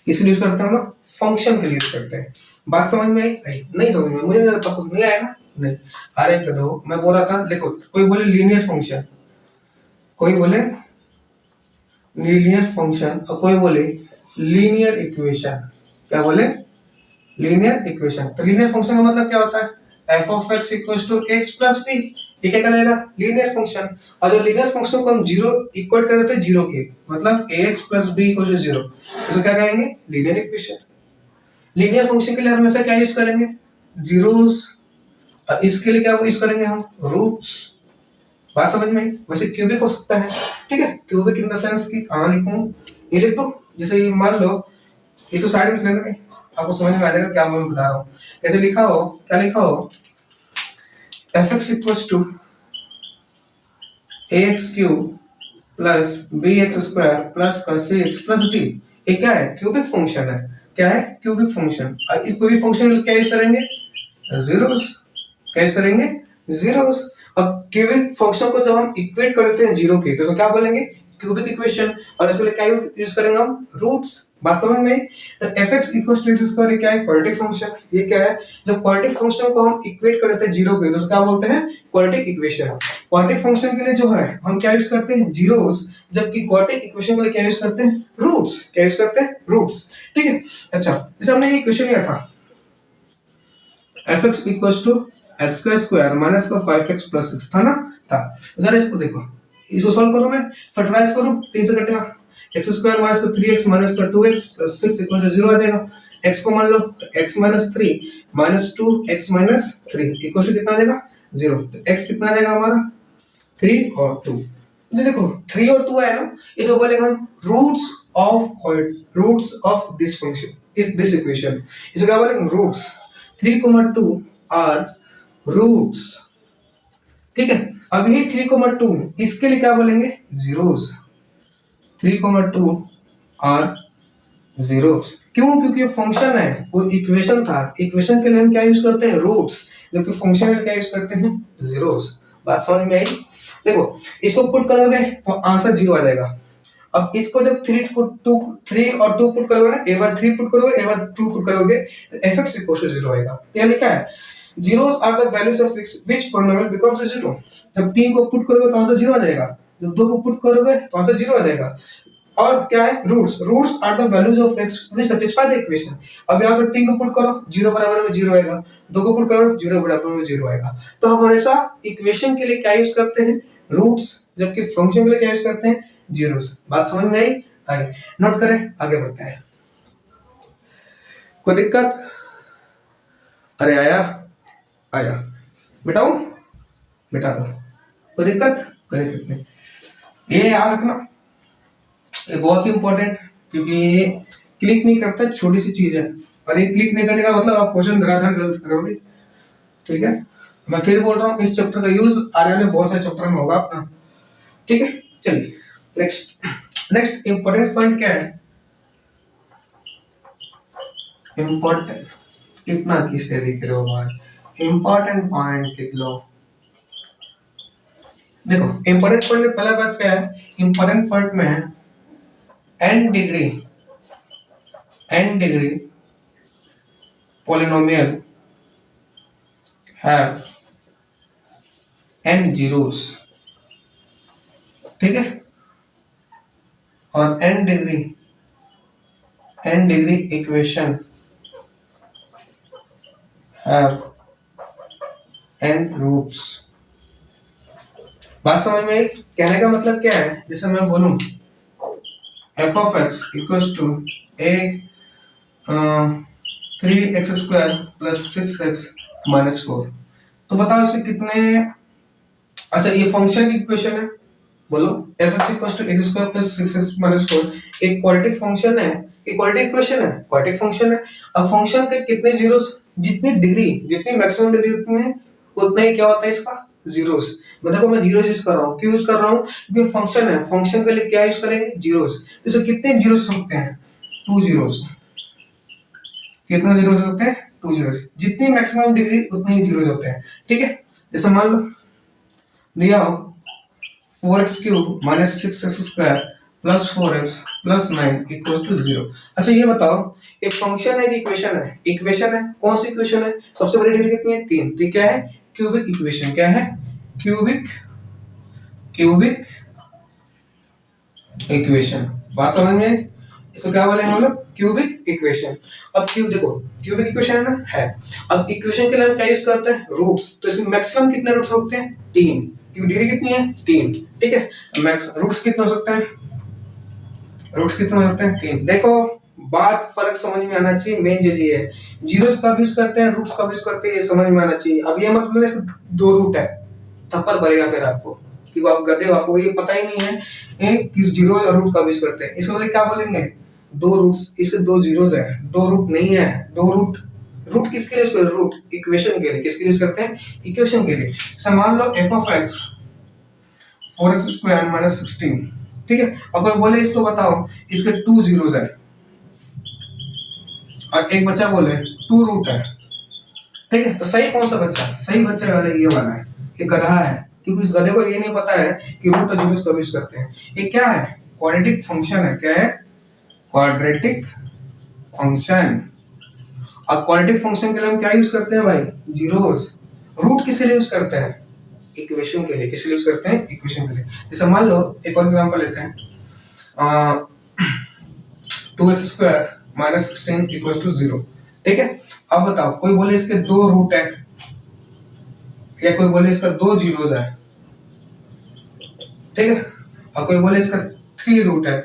किसके लिए यूज करते हैं हम लोग? फंक्शन के लिए यूज करते हैं। बात समझ में आई? नहीं समझ में? मुझे नहीं आया ना? नहीं। अरे कदो मैं बोल रहा था, देखो कोई बोले लीनियर फंक्शन, कोई बोले लीनियर फंक्शन, और कोई बोले लीनियर इक्वेशन। क्या बोले? Linear equation. तो लीनियर फंक्शन का मतलब क्या होता है? f of x equals to x plus b, ये क्या कहलाएगा? Linear function. और जो लीनियर फंक्शन को हम जीरो इक्वल कर देते हैं जीरो के, मतलब ax plus b equal to 0, इसको क्या कहेंगे? Linear equation. लीनियर फंक्शन के लिए हमेशा क्या यूज करेंगे? जीरोस। इसके लिए क्या यूज करेंगे हम? रूट्स। बात समझ में? वैसे क्यूबिक हो सकता है। ठीक है, क्यूबिक इन द सेंस कि कहां लिखूं? ये लिख दो, जैसे ये मान लो इसको साइड में लिख लेना, आपको समझ में आ जाएगा क्या मैं बता रहा हूं। ऐसे लिखा हो, क्या लिखा हो? fx equals to ax cube plus bx square plus cx plus d। ये क्या है? क्यूबिक फंक्शन है। क्या है? Cubic function. इस कोई फंक्शन क्या यूज करेंगे? जीरोस। क्या यूज करेंगे? जीरोस। और क्यूबिक फंक्शन को जब हम इक्वेट कर देते हैं जीरो के, तो क्या बोलेंगे? Cubic equation. और इसके लिए क्या यूज करेंगे हम? रूट्स। बात समझ में? तो fx इक्वल्स टू x स्क्वायर क्या है? Quadratic function. ये क्या है? जब क्वाड्रेटिक फंक्शन को हम इक्वेट कर देते हैं जीरो के, तो क्या बोलते हैं? Quadratic equation. क्वाड्रेटिक फंक्शन के लिए जो है हम क्या यूज करते हैं? जीरोस, जबकि क्वाड्रेटिक इक्वेशन के लिए क्या यूज करते हैं? रूट्स। क्या यूज करते हैं? रूट्स। ठीक है। अच्छा, जैसे हमने ये इक्वेशन लिया था, f x equal to x का स्क्वायर माइनस का 5x प्लस 6 था ना, था। जरा इसको देखो, इसको सॉल्व करो, मैं फैक्टराइज करूं, 3 से कटेगा, एक्स स्क्वायर माइनस का 3x माइनस का 2x प्लस 6 इक्वल टू 0 आ जाएगा। x को मान लो तो x minus 3 minus 2 x minus 3 equal to कितना आ जाएगा 0। तो x कितना आ जाएगा हमारा 3 और 2। ये देखो 3 और 2 है ना, इसको बोलेंगे हम रूट्स ऑफ दिस फंक्शन, इस दिस इक्वेशन। इसको क्या बोलेंगे रूट्स। 3, 2 आर रूट्स, ठीक है। अब ये 3, 2 इसके लिए क्या बोलेंगे जीरोस। 3, 2 are zeros. क्यों? क्योंकि फंक्शन है, वो इक्वेशन था, इक्वेशन के लिए हम क्या यूज करते हैं रूट्स, जबकि फंक्शन में क्या यूज करते हैं जीरोस। बात समझ में आई? देखो इसको पुट करोगे तो आंसर 0 आ जाएगा। अब इसको जब 3 और 2 पुट करोगे ना, एक बार 3 पुट करोगे एक बार 2 पुट करोगे तो fx इक्वल टू 0 आएगा। यह लिखा है zeros are the values of x which polynomial becomes 0। जब 3 को पुट करोगे तो आंसर 0 आ जाएगा, जब 2 को पुट करोगे तो आंसर 0 आ जाएगा। और क्या है roots are the values of x which satisfy the equation। अब यहाँ पर 3 को पुट करो 0 बराबर में 0 आएगा, 2 को पुट करो 0 बराबर में 0 आएगा। तो हम हमेशा इक्वेशन के लिए क्या यूज करते हैं रूट्स, जबकि फंक्शन के लिए क्या यूज करते हैं जीरोस। बात समझ में आई? आई नोट करें, आगे बढ़ते हैं। कोई दिक्कत? अरे आया आया, बिठाऊं? बिठा दो। कोई दिक्कत? कोई दिक्कत नहीं। ये याद रखना, ये बहुत ही इंपॉर्टेंट, क्योंकि ये क्लिक नहीं करता, छोटी सी चीज है, और ये क्लिक नहीं करने का मतलब आप क्वेश्चन धराधर गलत करोगे। ठीक है, मैं फिर बोल रहा हूँ इस चैप्टर का यूज आने वाले बहुत सारे चैप्टर में होगा अपना। ठीक है, चलिए नेक्स्ट इंपॉर्टेंट पॉइंट क्या है? इंपॉर्टेंट कितना किसे लिख रहे हो भाई? इंपॉर्टेंट पॉइंट लिख लो। देखो इंपॉर्टेंट पॉइंट में पहला बात क्या है? इंपॉर्टेंट पॉइंट में है n degree polynomial have n zeros, ठीक है, और n degree equation have n roots। बात समझ में आई? कहने का मतलब क्या है? जैसे मैं बोलूं f of x equals to a 3x square plus 6x minus 4। तो बताओ इसके कितने, अच्छा ये फंक्शन की इक्वेशन है, बोलो f(x) equals to x square plus 6x minus 4 एक क्वाड्रेटिक फंक्शन है, एक क्वाड्रेटिक इक्वेशन है, क्वाड्रेटिक फंक्शन है। अब फंक्शन के कितने जीरोस, जितनी डिग्री, जितनी मैक्सिमम डिग्री उतनी है, उतना ही क्या होता है इसका जीरोस। मैं देखो मैं जीरोस यूज कर रहा हूँ, क्यों यूज कर रहा हूँ? क्योंकि फंक्शन है, फंक्शन के लिए क्या यूज करेंगे जीरोस। तो इसमें कितने जीरोस हो सकते हैं? 2 जीरोस। कितने जीरोस हो सकते हैं? 2 जीरोस। जितनी मैक्सिमम डिग्री उतने ही जीरोस होते हैं। ठीक है, जैसे मान लो दिया हो 4x cube minus 6x square plus 4x plus 9 equal to 0। अच्छा ये बताओ ये फंक्शन है कि इक्वेशन है? इक्वेशन है। कौन सी इक्वेशन है? सबसे बड़ी डिग्री कितनी है? 3। तो क्या है? Cubic equation. क्या है? Cubic equation. बात समझ में? इसको क्या बोलेंगे हम लोग? Cubic equation. अब देखो क्यूबिक इक्वेशन है ना, है। अब इक्वेशन के लिए हम क्या यूज करते हैं? रूट्स। तो इसमें मैक्सिमम कितने रूट्स होते हैं? 3, क्योंकि डिग्री कितनी है? 3। ठीक है, मैक्स रूट्स कितने हो सकते हैं? रूट्स कितने हो सकते हैं? 3। देखो बात फर्क समझ में आना चाहिए, मेन चीज ये है। जीरोस का यूज करते हैं, रूट्स का यूज करते हैं, ये समझ में आना चाहिए। अब ये मतलब इसमें 2 रूट है, थप्पड़ पड़ेगा फिर आपको कि आप गधे हो, आपको ये पता ही नहीं है कि जीरो और रूट का यूज करते हैं। इसको क्या बोलेंगे? 2 रूट्स। इसके 2 जीरोस है, 2 रूट नहीं है, 2 रूट। रूट किसके लिए यूज करते हैं? रूट इक्वेशन के लिए। किसके लिए यूज करते हैं? इक्वेशन के लिए। जैसे मान लो f of x 4x square minus 16। ठीक है, अगर बोले इसको बताओ इसके 2 जीरोस है और एक बच्चा बोले 2 रूट है। ठीक है, तो सही कौन सा बच्चा? सही बच्चा वाला ये वाला है, ये गधा है, क्योंकि इस गधे को ये नहीं पता है कि रूट और जीरोस कब यूज करते हैं। ये क्या है? क्वाड्रेटिक फंक्शन है। क्या है? Quadratic function. और क्वाड्रेटिक फंक्शन के लिए हम क्या यूज करते हैं भाई? जीरोस। रूट किस लिए यूज करते हैं? इक्वेशन के लिए। किस लिए यूज करते हैं? इक्वेशन के लिए। जैसे मान लो एक और एग्जांपल लेते हैं, 2x square minus 16 equal to 0। ठीक है। अब बताओ, कोई बोले इसके 2 रूट है, या कोई बोले इसका 2 जीरोस है, ठीक है, और कोई बोले इसका 3 रूट है।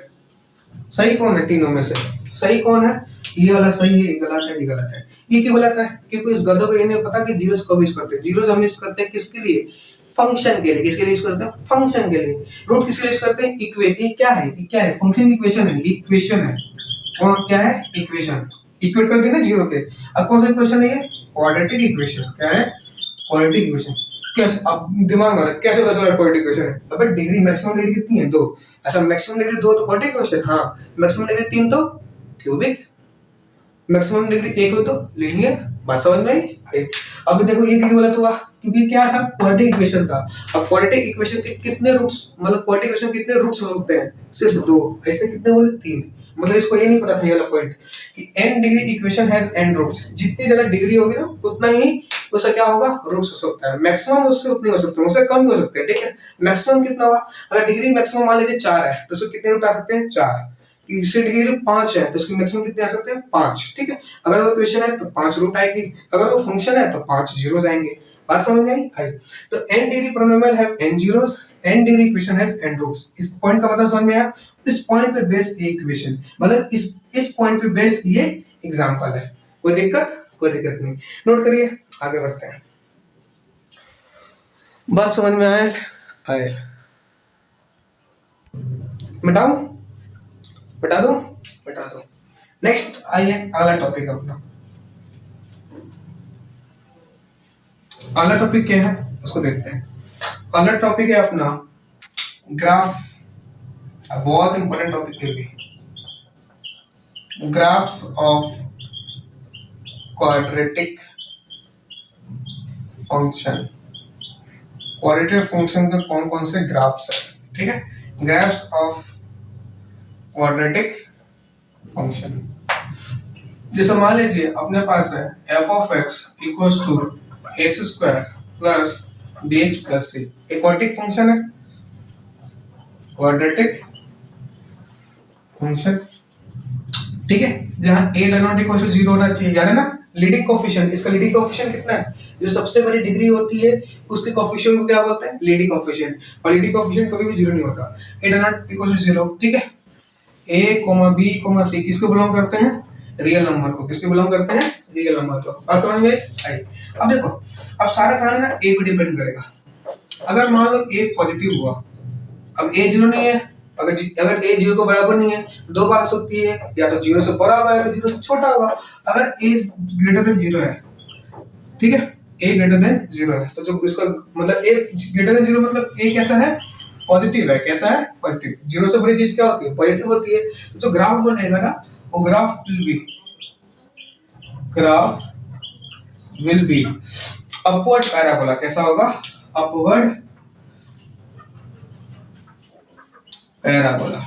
सही कौन है तीनों में से? सही कौन है? ये वाला सही है, ये गलत है, ये गलत है। ये क्यों गलत है? क्योंकि इस गधों को ये नहीं पता कि जीरोस कब यूज करते हैं। जीरोस हम यूज करते हैं किसके लिए? फंक्शन के लिए। किसके लिए यूज करते हैं? फंक्शन के लिए। रूट किसके लिए यूज करते हैं? ये क्या है? ये क्या है? फंक्शन इक्वेशन है, इक्वेशन है। और क्या है? इक्वेशन। इक्वेट कर देना जीरो के। अब कौन सा इक्वेशन है ये? Quadratic equation. क्या है? Quadratic equation. कैसे? अब दिमाग मारो, कैसे पता चला क्वाड्रेटिक इक्वेशन है? अबे डिग्री, मैक्सिमम डिग्री कितनी है? 2। ऐसा मैक्सिमम डिग्री 2 तो क्वाड्रेटिक इक्वेशन। हाँ, मैक्सिमम डिग्री 3 तो क्यूबिक। मैक्सिमम डिग्री 1 हो तो लीनियर। बात समझ में आई? अब देखो ये क्यों गलत हुआ? क्योंकि क्या था? क्वाड्रेटिक इक्वेशन था। अब क्वाड्रेटिक इक्वेशन के कितने रूट्स, मतलब क्वाड्रेटिक इक्वेशन के कितने रूट्स हो सकते हैं? सिर्फ 2। ऐसे कितने बोले? 3। मतलब इसको ये नहीं पता था, ये वाला पॉइंट, कि n degree equation has n roots. जितनी ज्यादा डिग्री होगी ना, उतना ही उससे क्या होगा? रूट्स हो सकता है। मैक्सिमम उससे उतने हो सकते हैं, उससे कम भी हो सकते हैं, ठीक है। मैक्सिमम कितना हुआ? अगर डिग्री मैक्सिमम मान लीजिए 4 है, तो उसको कितने रूट आ सकते हैं? 4। इससे डिग्री 5 है, तो उसकी मैक्सिमम कितने आ सकते हैं? 5, ठीक है। अगर वो इक्वेशन है तो 5 रूट आएगी, अगर वो फंक्शन है तो 5 जीरोस आएंगे। बात समझ में आई? तो n degree polynomial have n zeros, n degree equation has n roots. इस पॉइंट का मतलब समझ में आया? इस पॉइंट पे बेस ये इक्वेशन, मतलब इस पॉइंट पे बेस ये एग्जांपल है। कोई दिक्कत? कोई दिक्कत नहीं। नोट करिए, आगे बढ़ते हैं। बात समझ में आए? आए? मिटाऊं? बता दो, बता दो। नेक्स्ट आइए, अगला टॉपिक अपना। अगला टॉपिक क्या है उसको देखते हैं। अगला टॉपिक है अपना ग्राफ। बहुत इंपॉर्टेंट टॉपिक है ये, graphs of quadratic function. Quadratic function के कौन कौन से ग्राफ्स है, ठीक है। Graphs of quadratic function. जैसे मान लीजिए अपने पास है f of x equals to x square plus d x plus c. एक क्वाड्रेटिक फंक्शन है, क्वाड्रेटिक फंक्शन, ठीक है, जहां a नॉट इक्वल टू 0 होना चाहिए। याद है ना? Leading coefficient. इसका लीडिंग कोफिशिएंट कितना है? जो सबसे बड़ी डिग्री होती है उसके कोफिशिएंट को क्या बोलते हैं? Leading coefficient. और लीडिंग कोफिशिएंट कभी भी 0 नहीं होता। a नॉट इक्वल टू 0, ठीक है। a, b, c किसको बिलोंग करते हैं? रियल नंबर को। किसको बिलोंग करते हैं? रियल नंबर को। बात समझ में आई? अब देखो, अब सारा कहानी ना a पे डिपेंड करेगा। अगर मान लो a पॉजिटिव हुआ, अब a 0 नहीं है, अगर a 0 को बराबर नहीं है, दो बात हो सकती है, या तो 0 से बड़ा हुआ है तो 0 से छोटा होगा। अगर a ग्रेटर देन 0 है, ठीक है, a ग्रेटर देन 0 है, तो जो इसका मतलब a ग्रेटर देन 0 मतलब a कैसा है? पॉजिटिव है। कैसा है? पॉजिटिव। 0 से बड़ी चीज क्या होती है? पॉजिटिव होती है। तो जो ग्राफ बनेगा ना, वो graph will be upward parabola. कैसा होगा? अपवर्ड पैराबोला,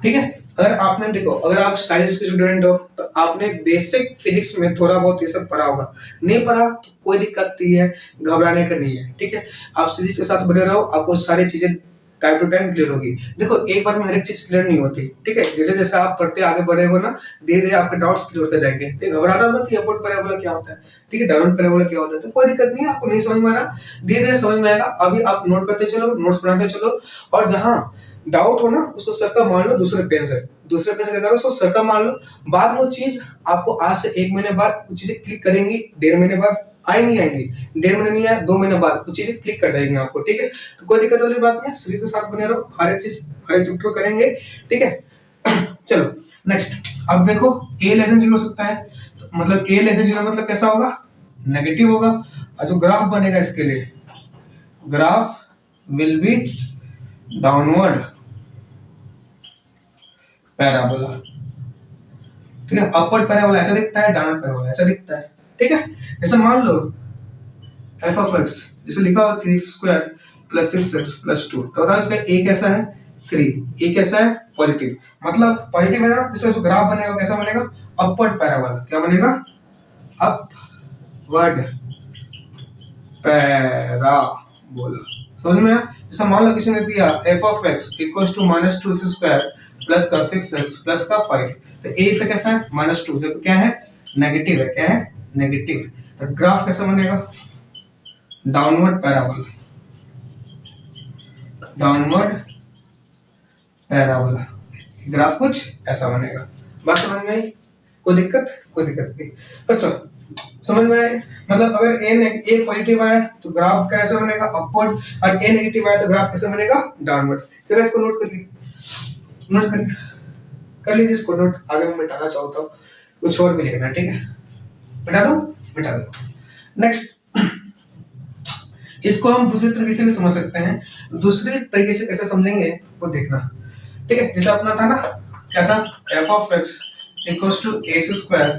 ठीक है। अगर आपने देखो, अगर आप साइंस के स्टूडेंट हो तो आपने बेसिक फिजिक्स में थोड़ा बहुत ये सब पढ़ा होगा। नहीं पढ़ा तो कोई दिक्कत नहीं है, घबराने का नहीं है, ठीक है। आप सीरीज के साथ बने रहो, आपको सारी चीजें टाइम टू टाइम क्लियर होगी। देखो, एक बार में हर एक चीज क्लियर नहीं होती, ठीक है। जैसे जैसे आप पढ़ते आगे बढ़े हो ना, धीरे धीरे आपके डाउट्स क्लियर होते जाएंगे। तो घबराना मत कि अपवर्ड पैराबोला क्या होता है, ठीक है, डाउनवर्ड पैराबोला क्या होता है। तो कोई दिक्कत नहीं है, आपको नहीं समझ में आ रहा, धीरे धीरे समझ में आएगा। अभी आप नोट करते चलो, नोट्स बनाते चलो, और जहां डाउट हो ना उसको सर्कल मान लो दूसरे पेन से। दूसरे पेन से क्या करो, उसको सर्कल मान लो। बाद में वो चीज आपको आज से 1 महीने बाद वो चीजें क्लिक करेंगी, 1.5 महीने बाद आएंगी, 1.5 महीने नहीं आए, 2 महीने बाद वो चीजें क्लिक कर जाएंगी आपको, ठीक है। तो कोई दिक्कत वाली बात नहीं है, सीरीज के साथ बने रहो, हर एक चीज हर एक चैप्टर करेंगे, ठीक है। चलो नेक्स्ट। अब देखो, a लेस देन 0 हो सकता है, तो मतलब a लेस देन 0 मतलब कैसा होगा? नेगेटिव होगा। और जो ग्राफ बनेगा इसके लिए, graph will be downward parabola, ठीक है। अपवर्ड पैराबोला ऐसा दिखता है, डाउनवर्ड पैराबोला ऐसा दिखता है, ठीक है। जैसे मान लो f of x, जैसे लिखा हो 3x² प्लस 6x प्लस 2, तो बताओ इसका a कैसा है? 3। a कैसा है? पॉजिटिव। मतलब पॉजिटिव है ना, जिसका जो ग्राफ बनेगा कैसा बनेगा? Upward parabola. क्या बनेगा? Upward parabola. समझ में आया? जैसे मान लो किसी ने दिया f of x equals to -2x² plus का 6x प्लस का 5, तो a इसका कैसा है? -2, जब क्या है? नेगेटिव है, क्या है, नेगेटिव। तो ग्राफ कैसे बनेगा, downward parabola, downward parabola, graph कुछ ऐसा बनेगा। बात समझ में आई, कोई दिक्कत, कोई दिक्कत नहीं। अच्छा समझ में आए, मतलब अगर ए पॉजिटिव आए तो ग्राफ कैसे बनेगा, अपवर्ड, और ए नेगेटिव आए तो ग्राफ कैसे बनेगा, डाउनवर्ड। जरा इसको नोट करिए, नोट करिए, कर लीजिए इसको नोट, आगे मैं मिटाना चाहता हूँ, कुछ और भी लिखना, ठीक है, मिटा दो, मिटा दो। नेक्स्ट, इसको हम दूसरे तरीके से भी समझ सकते हैं, दूसरे तरीके से कैसे समझेंगे वो देखना, ठीक है। जैसे अपना था ना, क्या था, f of x equals to x square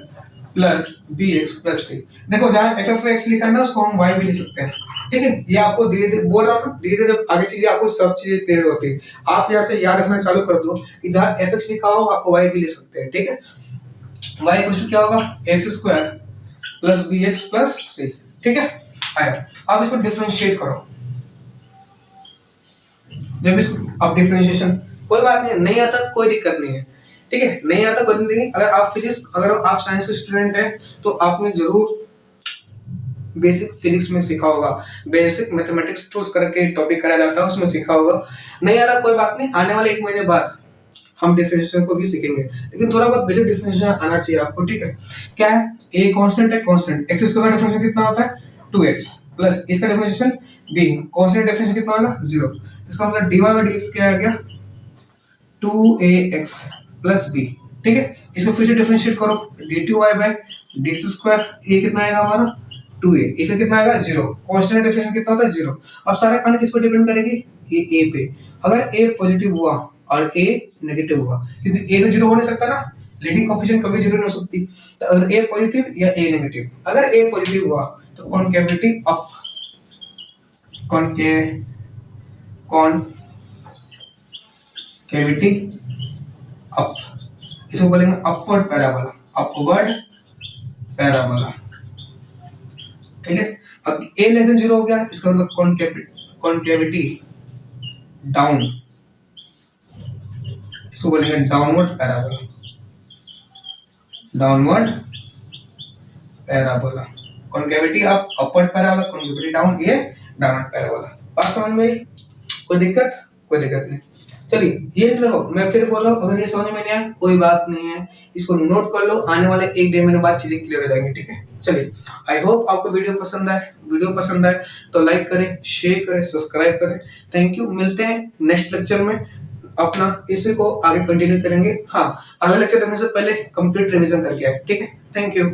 plus b x plus c. देखो जहाँ एफ ऑफ एक्स लिखा है ना, उसको हम वाई भी लिख सकते हैं, ठीक है। ये आपको धीरे धीरे बोल रहा हूँ ना, धीरे धीरे आगे चीजें आपको सब चीजें क्लियर होती है। आप यहाँ से याद रखना चालू कर दो कि जहाँ एफ एक्स लिखा हो आपको वाई भी लिख सकते हैं, ठीक है। वाई इक्वल्स टू क्या होगा, x square plus b x plus c, ठीक है। आया, अब इसको डिफरेंशिएट करो, जब इसको अब डिफरेंशिएशन, कोई बात नहीं, नहीं आता कोई दिक्कत नहीं है, ठीक है, नहीं आता कोई नहीं। अगर आप फिजिक्स, अगर आप साइंस के स्टूडेंट हैं तो आपने जरूर बेसिक फिजिक्स में सीखा होगा, बेसिक मैथमेटिक्स चूज करके टॉपिक कराया जाता है उसमें सीखा होगा। नहीं आ रहा कोई बात नहीं, आने वाले 1 महीने बाद हम डिफरेंशिएशन को भी सीखेंगे, लेकिन थोड़ा बहुत बेसिक डिफरेंशिएशन आना चाहिए आपको, ठीक है। क्या है, ए कांस्टेंट है, कांस्टेंट एक्स स्क्वायर का डिफरेंशिएशन कितना होता है 2x प्लस इसका डिफरेंशिएशन b, कांस्टेंट डिफरेंशिएशन कितना होगा 0। इसका मतलब dy by dx क्या आ गया 2ax प्लस b, ठीक है। इसको फिर से डिफरेंशिएट करो, dy by dx स्क्वायर, ये कितना आएगा हमारा 2a, इसका कितना आएगा 0, कांस्टेंट डिफरेंशिएशन कितना होता है 0। अब सारा कहानी किस पर डिपेंड करेगी, ये a पे। अगर a पॉजिटिव हुआ और a नेगेटिव हुआ, क्योंकि a तो 0 हो नहीं सकता ना, लीडिंग कोएफिशिएंट कभी 0 नहीं हो सकती। तो अगर a पॉजिटिव या a नेगेटिव, अगर a पॉजिटिव हुआ तो कॉनकेविटी अप, कॉनकेविटी अप, इसको बोलेंगे अपवर्ड पैराबोला, अपवर्ड पैराबोला, ठीक है। अब a लेस देन 0 हो गया, इसका मतलब कॉनकेविटी डाउन, इसको बोलेंगे downward parabola, downward parabola, कॉनकेविटी up, upward parabola, कॉनकेविटी down, ये डाउनवर्ड पैराबोला। बात समझ में आई, कोई दिक्कत, कोई दिक्कत नहीं। चलिए ये देखो, मैं फिर बोल रहा हूँ, अगर ये समझ में नहीं आया कोई बात नहीं है, इसको नोट कर लो, आने वाले 1-1.5 महीने बाद चीजें क्लियर हो जाएंगी, ठीक है। चलिए, आई होप आपको वीडियो पसंद आए, वीडियो पसंद आए तो लाइक करें, शेयर करें, सब्सक्राइब करें। थैंक यू, मिलते हैं नेक्स्ट लेक्चर में, अपना इसी को आगे कंटिन्यू करेंगे। हाँ, अगला लेक्चर करने से पहले कंप्लीट रिवीजन करके आए, ठीक है। Thank you.